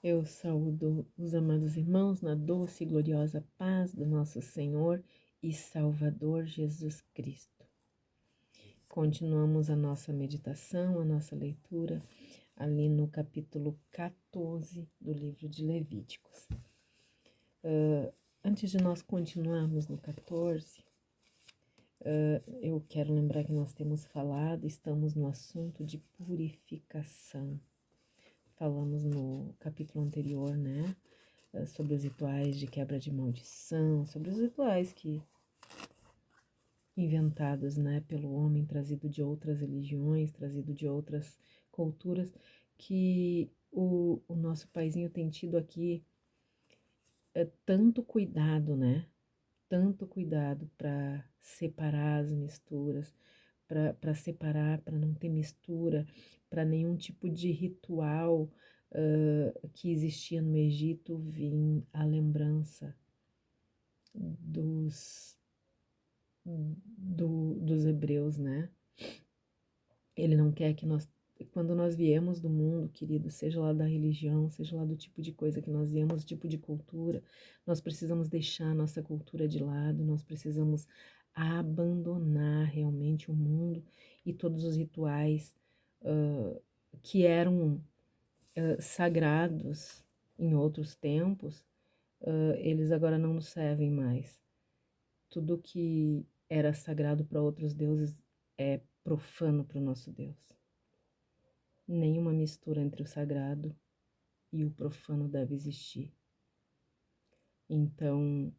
Eu saúdo os amados irmãos na doce e gloriosa paz do nosso Senhor e Salvador Jesus Cristo. Continuamos a nossa meditação, a nossa leitura ali no capítulo 14 do livro de Levíticos. Antes de nós continuarmos no 14, eu quero lembrar que nós temos falado, estamos no assunto de purificação. Falamos no capítulo anterior, né? Sobre os rituais de quebra de maldição, sobre os rituais que inventados, né, pelo homem, trazido de outras religiões, trazido de outras culturas, que o nosso paizinho tem tido aqui tanto cuidado, né? Tanto cuidado para separar as misturas, para separar, para não ter mistura, para nenhum tipo de ritual que existia no Egito vir à lembrança dos hebreus, né? Ele não quer que nós, quando nós viemos do mundo, querido, seja lá da religião, seja lá do tipo de coisa que nós viemos, tipo de cultura, nós precisamos deixar a nossa cultura de lado, nós precisamos abandonar realmente o mundo e todos os rituais que eram sagrados em outros tempos, eles agora não nos servem mais. Tudo que era sagrado para outros deuses é profano para o nosso Deus. Nenhuma mistura entre o sagrado e o profano deve existir. Então,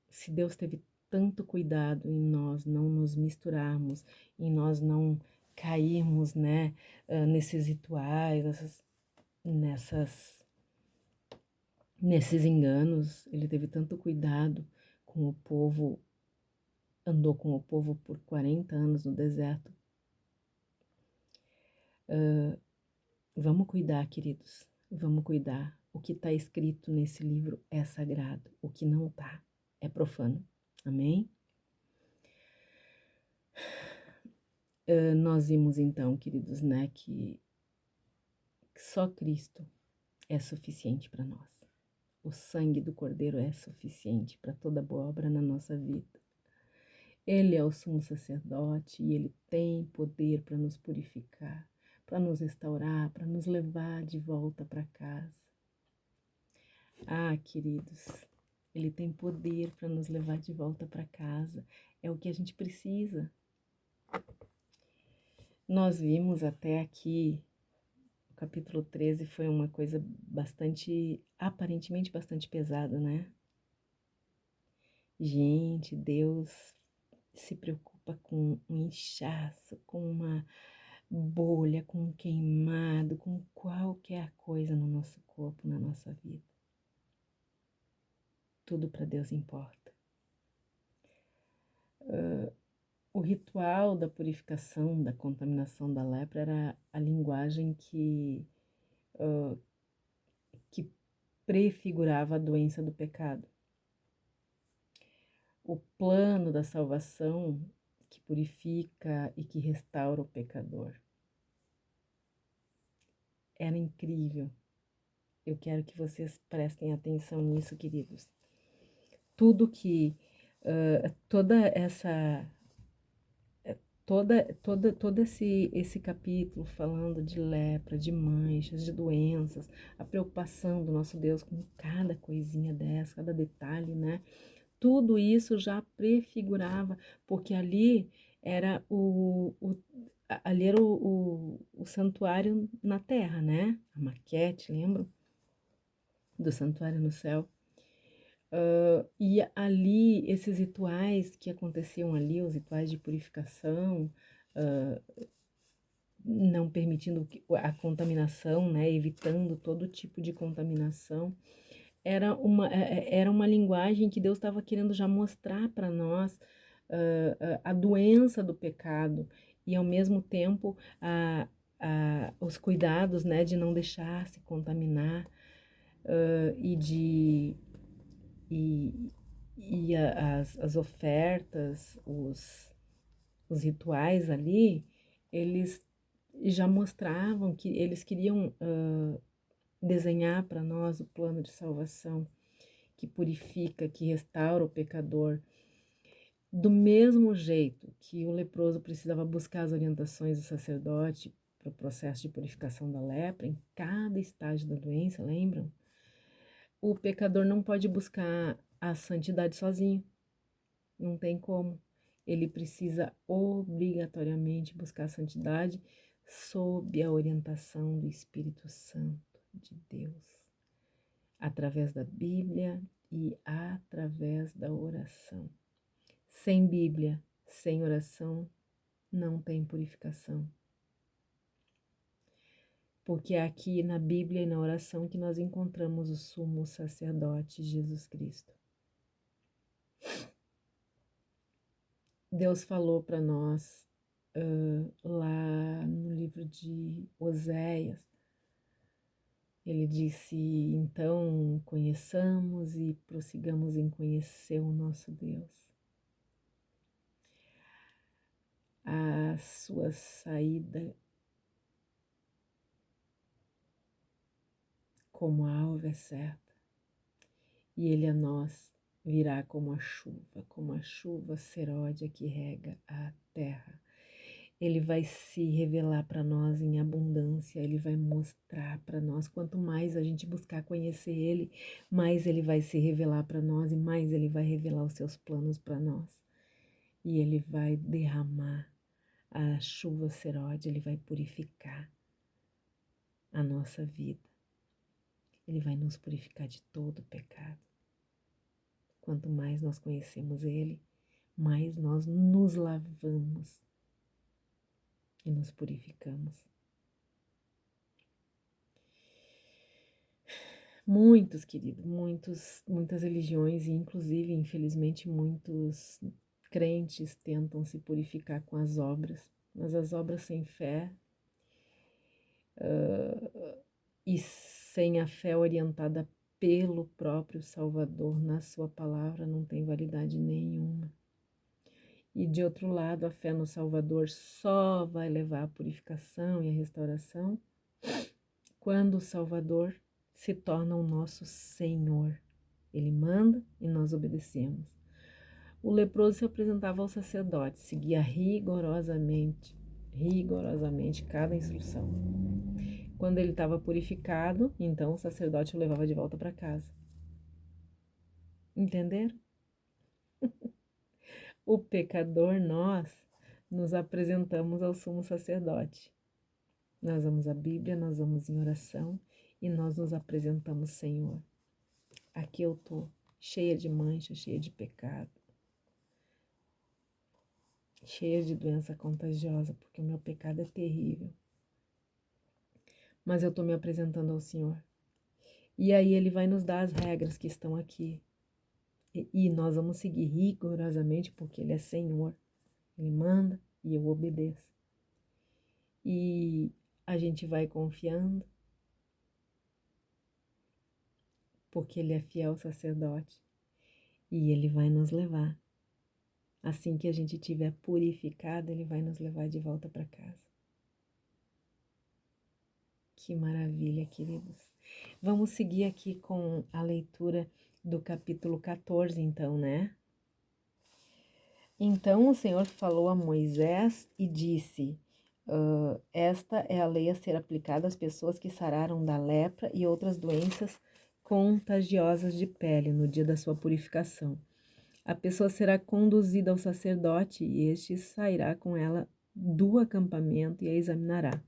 se Deus teve tanto cuidado em nós não nos misturarmos, em nós não cairmos, né, nesses rituais, nesses enganos, Ele teve tanto cuidado com o povo, andou com o povo por 40 anos no deserto. Vamos cuidar, queridos, vamos cuidar. O que está escrito nesse livro é sagrado, o que não está é profano. Amém? Nós vimos então, queridos, né, que só Cristo é suficiente para nós. O sangue do Cordeiro é suficiente para toda boa obra na nossa vida. Ele é o sumo sacerdote e ele tem poder para nos purificar, para nos restaurar, para nos levar de volta para casa. Ah, queridos, ele tem poder para nos levar de volta para casa. É o que a gente precisa. Nós vimos até aqui, o capítulo 13 foi uma coisa aparentemente bastante pesada, né? Gente, Deus se preocupa com um inchaço, com uma bolha, com um queimado, com qualquer coisa no nosso corpo, na nossa vida. Tudo para Deus importa. O ritual da purificação, da contaminação da lepra era a linguagem que prefigurava a doença do pecado. O plano da salvação que purifica e que restaura o pecador. Era incrível. Eu quero que vocês prestem atenção nisso, queridos. Tudo que, toda essa, todo esse capítulo falando de lepra, de manchas, de doenças, a preocupação do nosso Deus com cada coisinha dessa, cada detalhe, né? Tudo isso já prefigurava, porque ali era ali era o santuário na terra, né? A maquete, lembram? Do santuário no céu. E ali, esses rituais que aconteciam ali, os rituais de purificação, não permitindo a contaminação, né? Evitando todo tipo de contaminação, era uma linguagem que Deus estava querendo já mostrar para nós a doença do pecado e ao mesmo tempo os cuidados, né, de não deixar se contaminar as ofertas, os rituais ali, eles já mostravam que eles queriam desenhar para nós o plano de salvação que purifica, que restaura o pecador. Do mesmo jeito que o leproso precisava buscar as orientações do sacerdote para o processo de purificação da lepra, em cada estágio da doença, lembram? O pecador não pode buscar a santidade sozinho, não tem como. Ele precisa obrigatoriamente buscar a santidade sob a orientação do Espírito Santo de Deus, através da Bíblia e através da oração. Sem Bíblia, sem oração, não tem purificação. Porque é aqui na Bíblia e na oração que nós encontramos o sumo sacerdote Jesus Cristo. Deus falou para nós lá no livro de Oséias, ele disse, então conheçamos e prossigamos em conhecer o nosso Deus. A sua saída como a alva é certa, e ele a nós virá como a chuva seródia que rega a terra. Ele vai se revelar para nós em abundância, ele vai mostrar para nós. Quanto mais a gente buscar conhecer ele, mais ele vai se revelar para nós e mais ele vai revelar os seus planos para nós. E ele vai derramar a chuva seródia, ele vai purificar a nossa vida. Ele vai nos purificar de todo o pecado. Quanto mais nós conhecemos ele, mais nós nos lavamos e nos purificamos. Muitos, querido, muitas religiões e inclusive, infelizmente, muitos crentes tentam se purificar com as obras, mas as obras sem fé e sem a fé orientada pelo próprio Salvador na sua palavra não tem validade nenhuma. E de outro lado, a fé no Salvador só vai levar à purificação e à restauração quando o Salvador se torna o nosso Senhor. Ele manda e nós obedecemos. O leproso se apresentava ao sacerdote, seguia rigorosamente cada instrução. Quando ele estava purificado, então o sacerdote o levava de volta para casa. Entenderam? O pecador, nós nos apresentamos ao sumo sacerdote. Nós vamos à Bíblia, nós vamos em oração e nós nos apresentamos, Senhor. Aqui eu tô cheia de mancha, cheia de pecado, cheia de doença contagiosa, porque o meu pecado é terrível. Mas eu tô me apresentando ao Senhor. E aí ele vai nos dar as regras que estão aqui. E nós vamos seguir rigorosamente, porque ele é Senhor. Ele manda e eu obedeço. E a gente vai confiando, porque ele é fiel sacerdote. E ele vai nos levar. Assim que a gente estiver purificado, ele vai nos levar de volta para casa. Que maravilha, queridos. Vamos seguir aqui com a leitura do capítulo 14, então, né? Então o Senhor falou a Moisés e disse: esta é a lei a ser aplicada às pessoas que sararam da lepra e outras doenças contagiosas de pele no dia da sua purificação. A pessoa será conduzida ao sacerdote e este sairá com ela do acampamento e a examinará.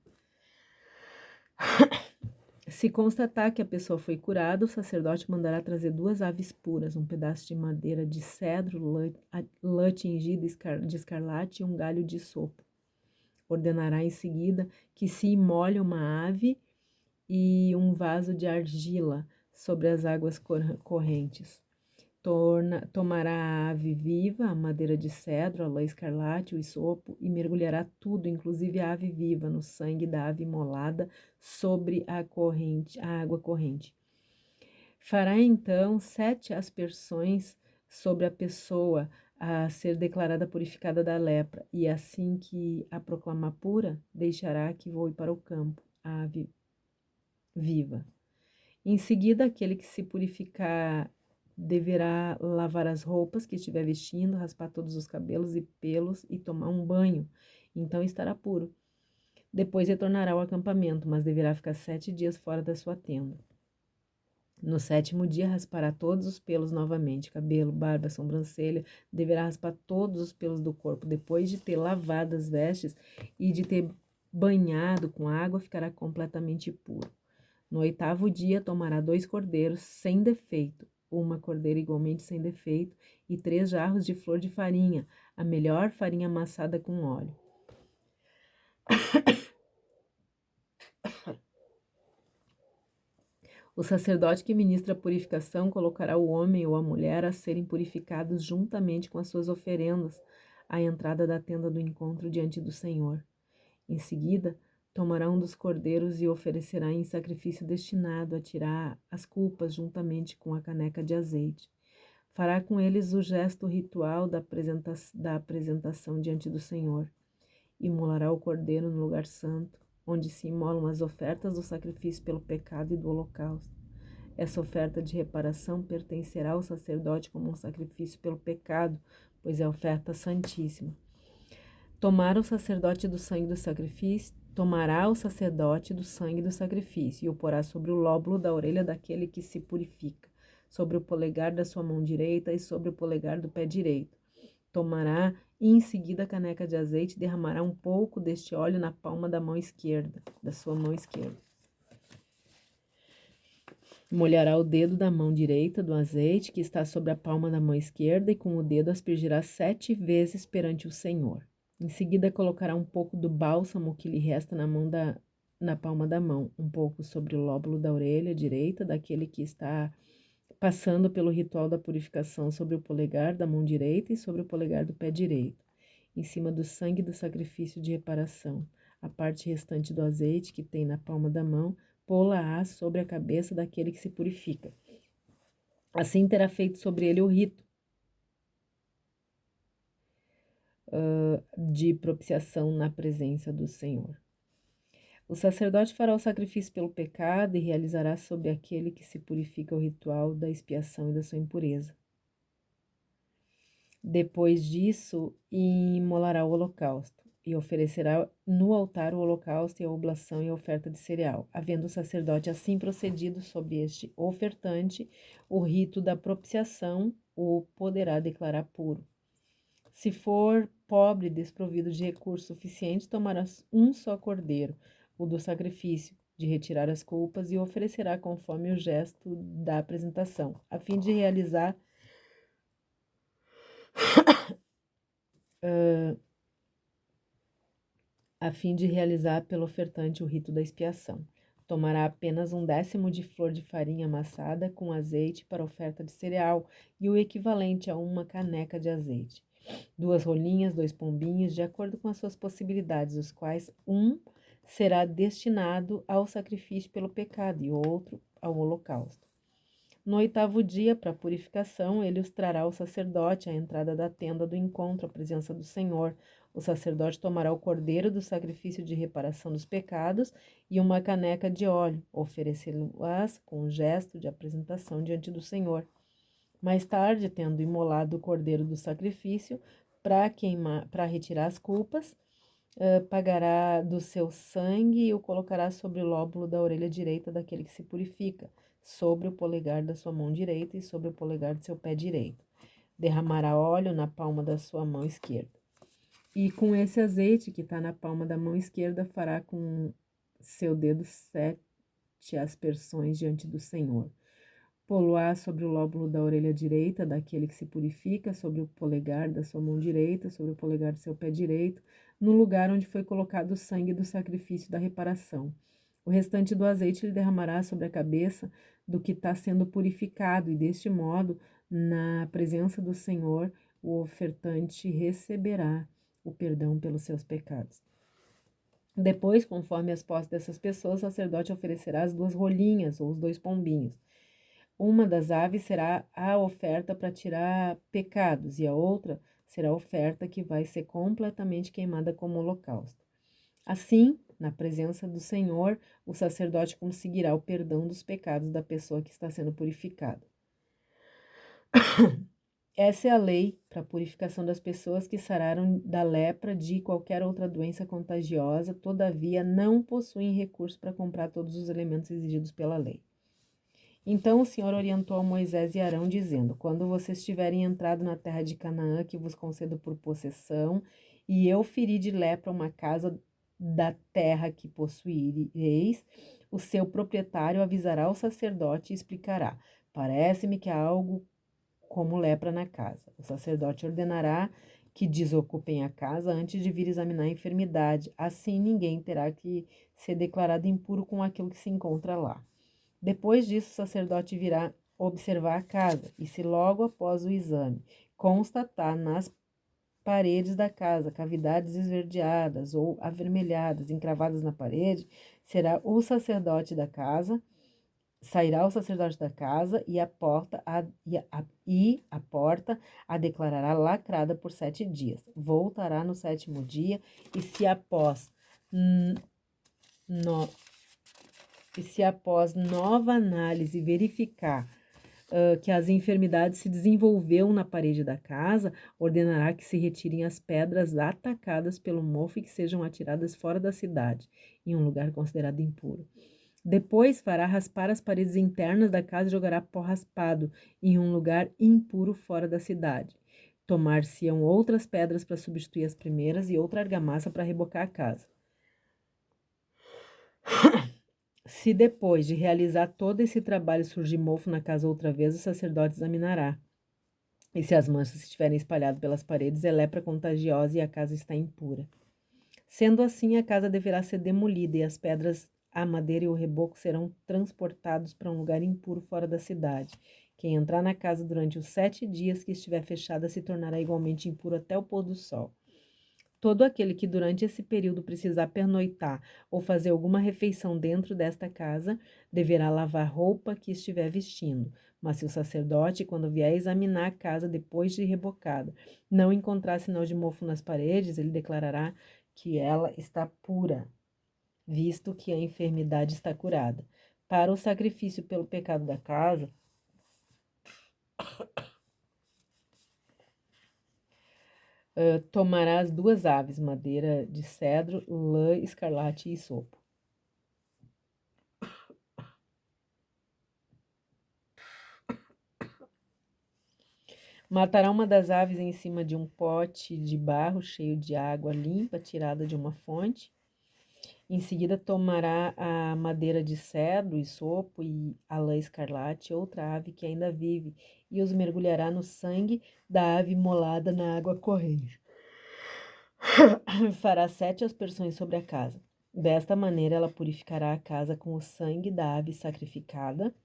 Se constatar que a pessoa foi curada, o sacerdote mandará trazer 2 aves puras, um pedaço de madeira de cedro, lã tingida de escarlate e um galho de sopo. Ordenará em seguida que se imole uma ave e um vaso de argila sobre as águas correntes. Tomará a ave viva, a madeira de cedro, a lã escarlate, o isopo, e mergulhará tudo, inclusive a ave viva, no sangue da ave imolada sobre a água corrente. Fará então 7 aspersões sobre a pessoa a ser declarada purificada da lepra, e assim que a proclamar pura, deixará que voe para o campo a ave viva. Em seguida, aquele que se purificar deverá lavar as roupas que estiver vestindo, raspar todos os cabelos e pelos e tomar um banho. Então estará puro. Depois retornará ao acampamento, mas deverá ficar 7 dias fora da sua tenda. No 7º dia, raspará todos os pelos novamente, cabelo, barba, sobrancelha, deverá raspar todos os pelos do corpo. Depois de ter lavado as vestes e de ter banhado com água, ficará completamente puro. No 8º dia, tomará 2 cordeiros sem defeito, uma cordeira igualmente sem defeito, e 3 jarros de flor de farinha, a melhor farinha amassada com óleo. O sacerdote que ministra a purificação colocará o homem ou a mulher a serem purificados juntamente com as suas oferendas à entrada da tenda do encontro diante do Senhor. Em seguida, tomará um dos cordeiros e oferecerá em sacrifício destinado a tirar as culpas juntamente com a caneca de azeite. Fará com eles o gesto ritual da apresentação diante do Senhor. Imolará o cordeiro no lugar santo, onde se imolam as ofertas do sacrifício pelo pecado e do holocausto. Essa oferta de reparação pertencerá ao sacerdote como um sacrifício pelo pecado, pois é oferta santíssima. Tomará o sacerdote do sangue do sacrifício e o porá sobre o lóbulo da orelha daquele que se purifica, sobre o polegar da sua mão direita e sobre o polegar do pé direito. Tomará e em seguida a caneca de azeite e derramará um pouco deste óleo na palma da sua mão esquerda. Molhará o dedo da mão direita do azeite que está sobre a palma da mão esquerda e com o dedo aspergirá 7 vezes perante o Senhor. Em seguida colocará um pouco do bálsamo que lhe resta na palma da mão, um pouco sobre o lóbulo da orelha direita daquele que está passando pelo ritual da purificação, sobre o polegar da mão direita e sobre o polegar do pé direito, em cima do sangue do sacrifício de reparação. A parte restante do azeite que tem na palma da mão, pô-la-á sobre a cabeça daquele que se purifica. Assim terá feito sobre ele o rito de propiciação na presença do Senhor. O sacerdote fará o sacrifício pelo pecado e realizará sobre aquele que se purifica o ritual da expiação e da sua impureza. Depois disso, imolará o holocausto e oferecerá no altar o holocausto e a oblação e a oferta de cereal. Havendo o sacerdote assim procedido sobre este ofertante, o rito da propiciação o poderá declarar puro. Se for pobre e desprovido de recursos suficientes, tomará um só cordeiro, o do sacrifício, de retirar as culpas, e oferecerá conforme o gesto da apresentação, a fim de realizar pelo ofertante o rito da expiação. Tomará apenas 1/10 de flor de farinha amassada com azeite para oferta de cereal e o equivalente a uma caneca de azeite. 2 rolinhas, 2 pombinhos, de acordo com as suas possibilidades, os quais um será destinado ao sacrifício pelo pecado e outro ao holocausto. No 8º dia, para a purificação, ele os trará ao sacerdote à entrada da tenda do encontro, à presença do Senhor. O sacerdote tomará o cordeiro do sacrifício de reparação dos pecados e uma caneca de óleo, oferecê-las com um gesto de apresentação diante do Senhor. Mais tarde, tendo imolado o cordeiro do sacrifício para retirar as culpas, pagará do seu sangue e o colocará sobre o lóbulo da orelha direita daquele que se purifica, sobre o polegar da sua mão direita e sobre o polegar do seu pé direito. Derramará óleo na palma da sua mão esquerda. E com esse azeite que está na palma da mão esquerda, fará com seu dedo 7 aspersões diante do Senhor. Pô-lo-á sobre o lóbulo da orelha direita daquele que se purifica, sobre o polegar da sua mão direita, sobre o polegar do seu pé direito, no lugar onde foi colocado o sangue do sacrifício da reparação. O restante do azeite ele derramará sobre a cabeça do que está sendo purificado, e deste modo, na presença do Senhor, o ofertante receberá o perdão pelos seus pecados. Depois, conforme as posses dessas pessoas, o sacerdote oferecerá as 2 rolinhas ou os 2 pombinhos. Uma das aves será a oferta para tirar pecados e a outra será a oferta que vai ser completamente queimada como holocausto. Assim, Na presença do Senhor, o sacerdote conseguirá o perdão dos pecados da pessoa que está sendo purificada. Essa é a lei para a purificação das pessoas que sararam da lepra de qualquer outra doença contagiosa, todavia não possuem recurso para comprar todos os elementos exigidos pela lei. Então o Senhor orientou a Moisés e Arão, dizendo: Quando vocês tiverem entrado na terra de Canaã, que vos concedo por possessão, e eu feri de lepra uma casa da terra que possuireis, o seu proprietário avisará o sacerdote e explicará: Parece-me que há algo como lepra na casa. O sacerdote ordenará que desocupem a casa antes de vir examinar a enfermidade. Assim, ninguém terá que ser declarado impuro com aquilo que se encontra lá. Depois disso, o sacerdote virá observar a casa, e se logo após o exame constatar nas paredes da casa cavidades esverdeadas ou avermelhadas encravadas na parede, será o sacerdote da casa. Sairá o sacerdote da casa e a porta a declarará lacrada por 7 dias. Voltará no 7º dia e se após nova análise verificar que as enfermidades se desenvolveram na parede da casa, ordenará que se retirem as pedras atacadas pelo mofo e que sejam atiradas fora da cidade, em um lugar considerado impuro. Depois fará raspar as paredes internas da casa e jogará pó raspado em um lugar impuro fora da cidade. Tomar-se-ão outras pedras para substituir as primeiras e outra argamassa para rebocar a casa. Se depois de realizar todo esse trabalho surgir mofo na casa outra vez, o sacerdote examinará. E se as manchas estiverem espalhadas pelas paredes, é lepra contagiosa e a casa está impura. Sendo assim, a casa deverá ser demolida e as pedras, a madeira e o reboco serão transportados para um lugar impuro fora da cidade. Quem entrar na casa durante os 7 dias que estiver fechada se tornará igualmente impuro até o pôr do sol. Todo aquele que durante esse período precisar pernoitar ou fazer alguma refeição dentro desta casa, deverá lavar roupa que estiver vestindo. Mas se o sacerdote, quando vier examinar a casa depois de rebocada, não encontrar sinal de mofo nas paredes, ele declarará que ela está pura, visto que a enfermidade está curada. Para o sacrifício pelo pecado da casa, tomará as 2 aves, madeira de cedro, lã, escarlate e sopo. Matará uma das aves em cima de um pote de barro cheio de água limpa, tirada de uma fonte. Em seguida, tomará a madeira de cedro e sopo e a lã escarlate, outra ave que ainda vive, e os mergulhará no sangue da ave imolada na água corrente. Fará 7 aspersões sobre a casa. Desta maneira, ela purificará a casa com o sangue da ave sacrificada,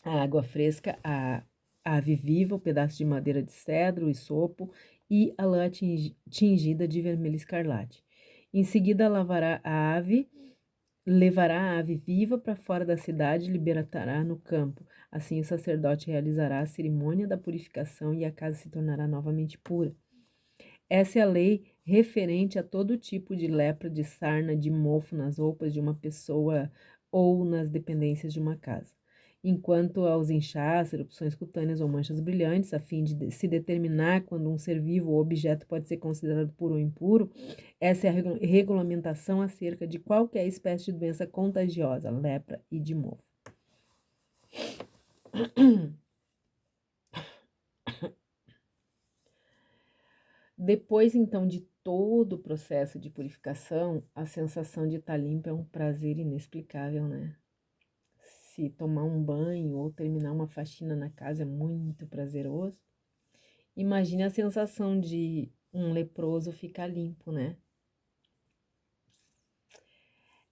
a água fresca, a ave viva, o pedaço de madeira de cedro e sopo e a lã tingida de vermelho escarlate. Em seguida, levará a ave viva para fora da cidade e libertará no campo. Assim, o sacerdote realizará a cerimônia da purificação e a casa se tornará novamente pura. Essa é a lei referente a todo tipo de lepra, de sarna, de mofo nas roupas de uma pessoa ou nas dependências de uma casa. Enquanto aos inchaços, erupções cutâneas ou manchas brilhantes, a fim de se determinar quando um ser vivo ou objeto pode ser considerado puro ou impuro, essa é a regulamentação acerca de qualquer espécie de doença contagiosa, lepra e de mofo. Depois, então, de todo o processo de purificação, a sensação de estar limpo é um prazer inexplicável, né? Se tomar um banho ou terminar uma faxina na casa é muito prazeroso. Imagine a sensação de um leproso ficar limpo, né?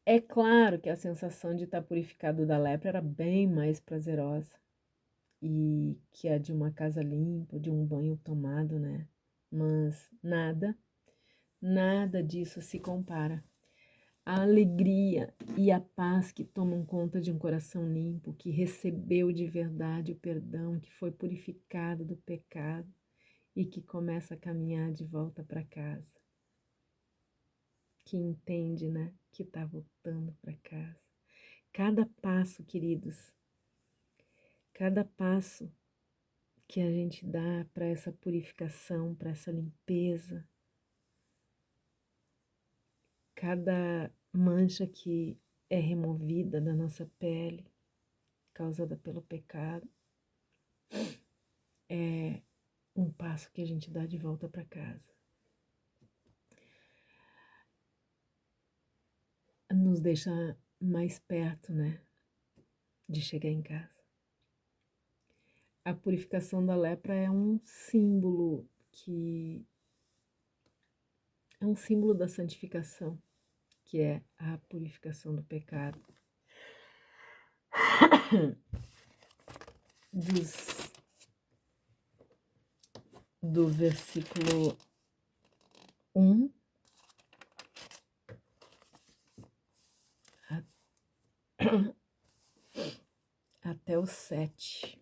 É claro que a sensação de estar purificado da lepra era bem mais prazerosa e que a de uma casa limpa, de um banho tomado, né? Mas nada disso se compara. A alegria e a paz que tomam conta de um coração limpo, que recebeu de verdade o perdão, que foi purificado do pecado e que começa a caminhar de volta para casa. que entende, né, que está voltando para casa. Cada passo, queridos, cada passo que a gente dá para essa purificação, para essa limpeza, cada mancha que é removida da nossa pele, causada pelo pecado, é um passo que a gente dá de volta para casa. Nos deixa mais perto, né, de chegar em casa. A purificação da lepra é um símbolo da santificação, que é a purificação do pecado. Do versículo 1 até o 7.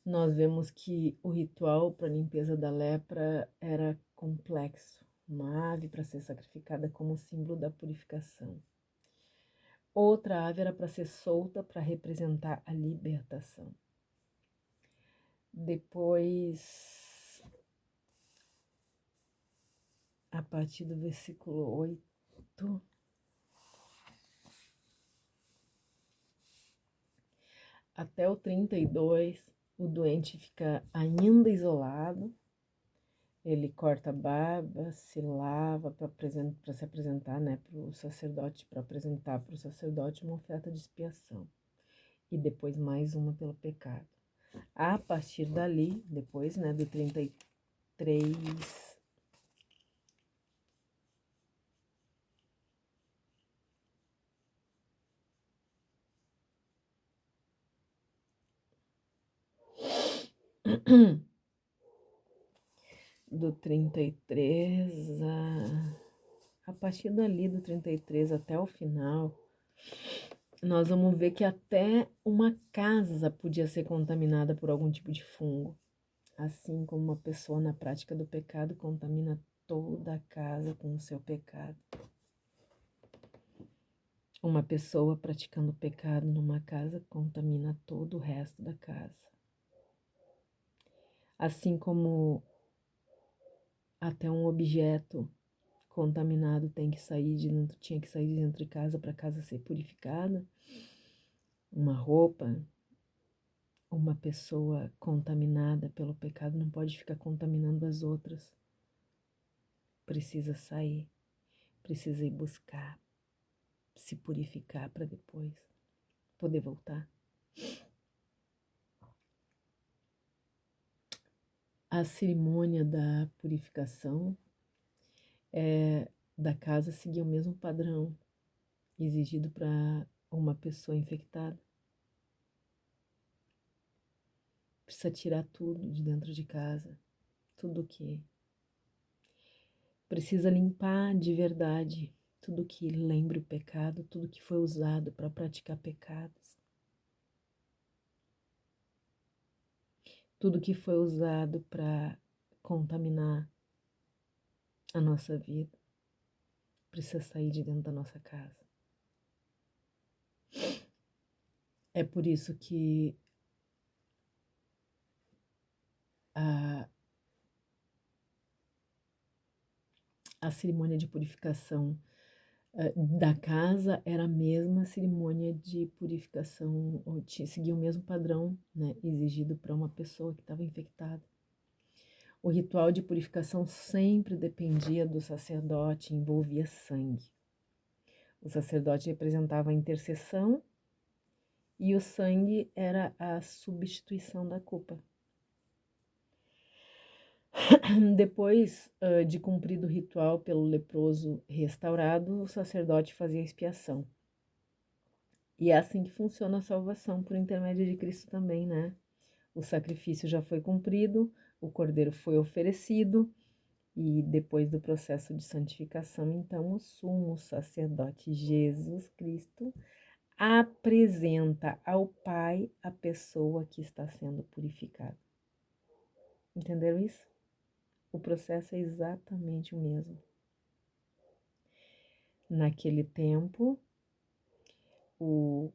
Nós vemos que o ritual para a limpeza da lepra era complexo. Uma ave para ser sacrificada como símbolo da purificação. Outra ave era para ser solta para representar a libertação. Depois, a partir do versículo 8, até o 32, o doente fica ainda isolado. Ele corta a barba, se lava para se apresentar, né, para o sacerdote, para apresentar para o sacerdote uma oferta de expiação. E depois mais uma pelo pecado. A partir dali, depois, né, do 33, do 33 a partir dali do 33 até o final, nós vamos ver que até uma casa podia ser contaminada por algum tipo de fungo. Assim como uma pessoa na prática do pecado contamina toda a casa com o seu pecado. Uma pessoa praticando pecado numa casa contamina todo o resto da casa. Assim como até um objeto contaminado tinha que sair de dentro de casa para a casa ser purificada, uma roupa, uma pessoa contaminada pelo pecado não pode ficar contaminando as outras. Precisa sair, precisa ir buscar, se purificar para depois poder voltar. A cerimônia da purificação da casa seguia o mesmo padrão exigido para uma pessoa infectada. Precisa tirar tudo de dentro de casa, tudo que precisa limpar de verdade, tudo que lembre o pecado, tudo que foi usado para praticar pecados. Tudo que foi usado para contaminar a nossa vida precisa sair de dentro da nossa casa. É por isso que a cerimônia de purificação da casa era a mesma cerimônia de purificação, ou seguia o mesmo padrão, né, exigido para uma pessoa que estava infectada. O ritual de purificação sempre dependia do sacerdote, envolvia sangue. O sacerdote representava a intercessão e o sangue era a substituição da culpa. Depois de cumprido o ritual pelo leproso restaurado, o sacerdote fazia a expiação. E é assim que funciona a salvação por intermédio de Cristo também, né? O sacrifício já foi cumprido, o cordeiro foi oferecido, e depois do processo de santificação, então, o sumo sacerdote Jesus Cristo apresenta ao Pai a pessoa que está sendo purificada. Entenderam isso? O processo é exatamente o mesmo. Naquele tempo, o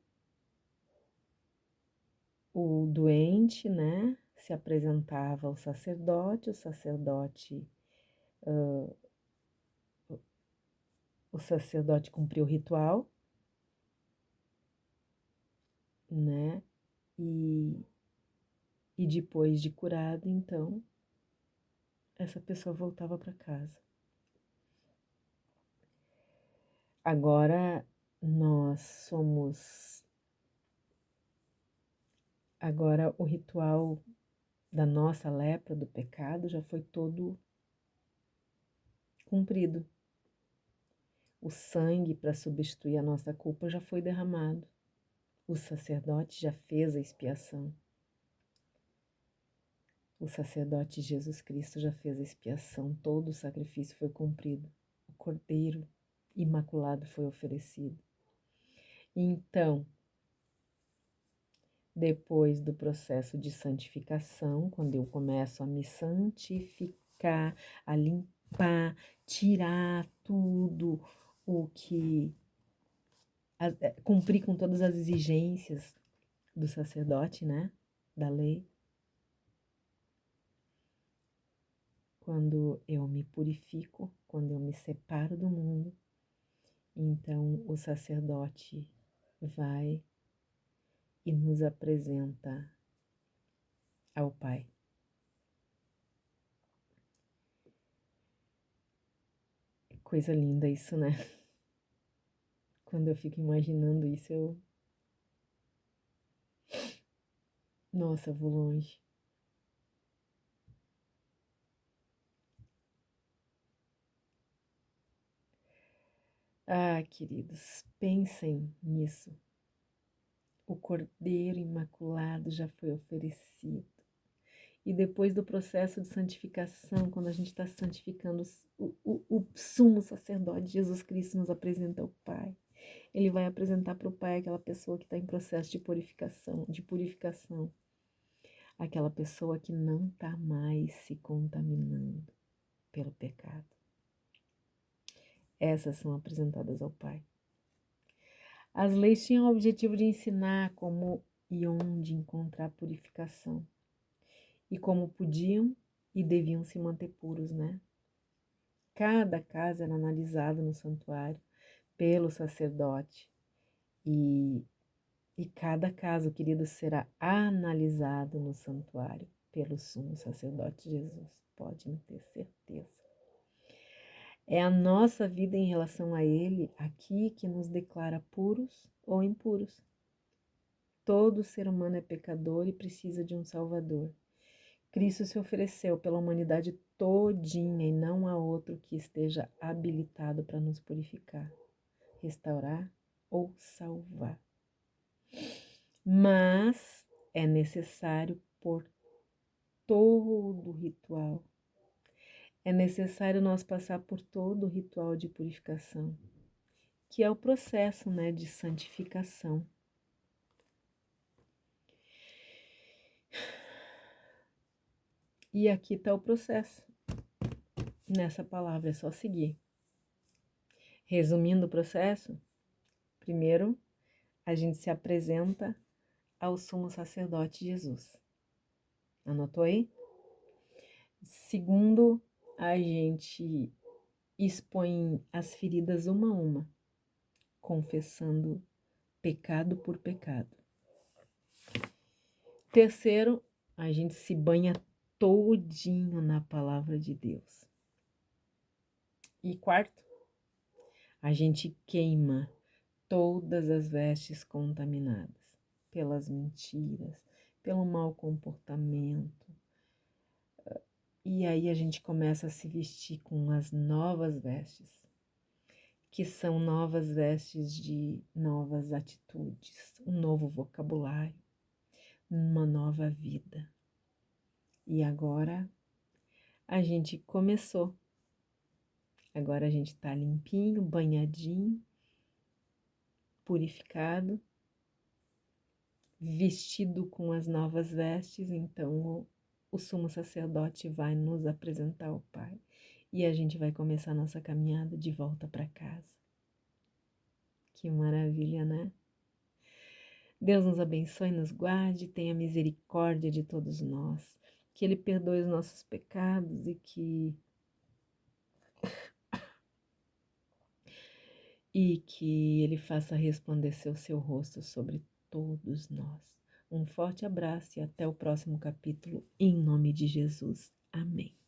doente, né, se apresentava ao sacerdote, o sacerdote cumpria o ritual, né, e depois de curado, então, essa pessoa voltava para casa. Agora agora o ritual da nossa lepra, do pecado, já foi todo cumprido. O sangue para substituir a nossa culpa já foi derramado. O sacerdote já fez a expiação. O sacerdote Jesus Cristo já fez a expiação, todo o sacrifício foi cumprido. O Cordeiro Imaculado foi oferecido. Então, depois do processo de santificação, quando eu começo a me santificar, a limpar, tirar tudo o que cumprir com todas as exigências do sacerdote, né, da lei. Quando eu me purifico, quando eu me separo do mundo, então o sacerdote vai e nos apresenta ao Pai. Coisa linda isso, né? Quando eu fico imaginando isso, nossa, eu vou longe. Ah, queridos, pensem nisso. O Cordeiro Imaculado já foi oferecido. E depois do processo de santificação, quando a gente está santificando, o sumo sacerdote, Jesus Cristo, nos apresenta ao Pai. Ele vai apresentar para o Pai aquela pessoa que está em processo de purificação. Aquela pessoa que não está mais se contaminando pelo pecado. Essas são apresentadas ao Pai. As leis tinham o objetivo de ensinar como e onde encontrar purificação. E como podiam e deviam se manter puros, né? Cada caso era analisado no santuário pelo sacerdote e cada caso, querido, será analisado no santuário pelo sumo sacerdote Jesus, podem ter certeza. É a nossa vida em relação a Ele aqui que nos declara puros ou impuros. Todo ser humano é pecador e precisa de um Salvador. Cristo se ofereceu pela humanidade todinha e não há outro que esteja habilitado para nos purificar, restaurar ou salvar. Mas é necessário por todo o ritual. É necessário nós passar por todo o ritual de purificação, que é o processo, né, de santificação. E aqui está o processo. Nessa palavra é só seguir. Resumindo o processo, primeiro a gente se apresenta ao sumo sacerdote Jesus. Anotou aí? Segundo, a gente expõe as feridas uma a uma, confessando pecado por pecado. Terceiro, a gente se banha todinho na palavra de Deus. E quarto, a gente queima todas as vestes contaminadas pelas mentiras, pelo mau comportamento. E aí a gente começa a se vestir com as novas vestes, que são novas vestes de novas atitudes, um novo vocabulário, uma nova vida. E agora a gente começou. Agora a gente está limpinho, banhadinho, purificado, vestido com as novas vestes, então o sumo sacerdote vai nos apresentar ao Pai e a gente vai começar a nossa caminhada de volta para casa. Que maravilha, né? Deus nos abençoe, nos guarde, tenha misericórdia de todos nós, que Ele perdoe os nossos pecados e que Ele faça resplandecer o seu rosto sobre todos nós. Um forte abraço e até o próximo capítulo, em nome de Jesus. Amém.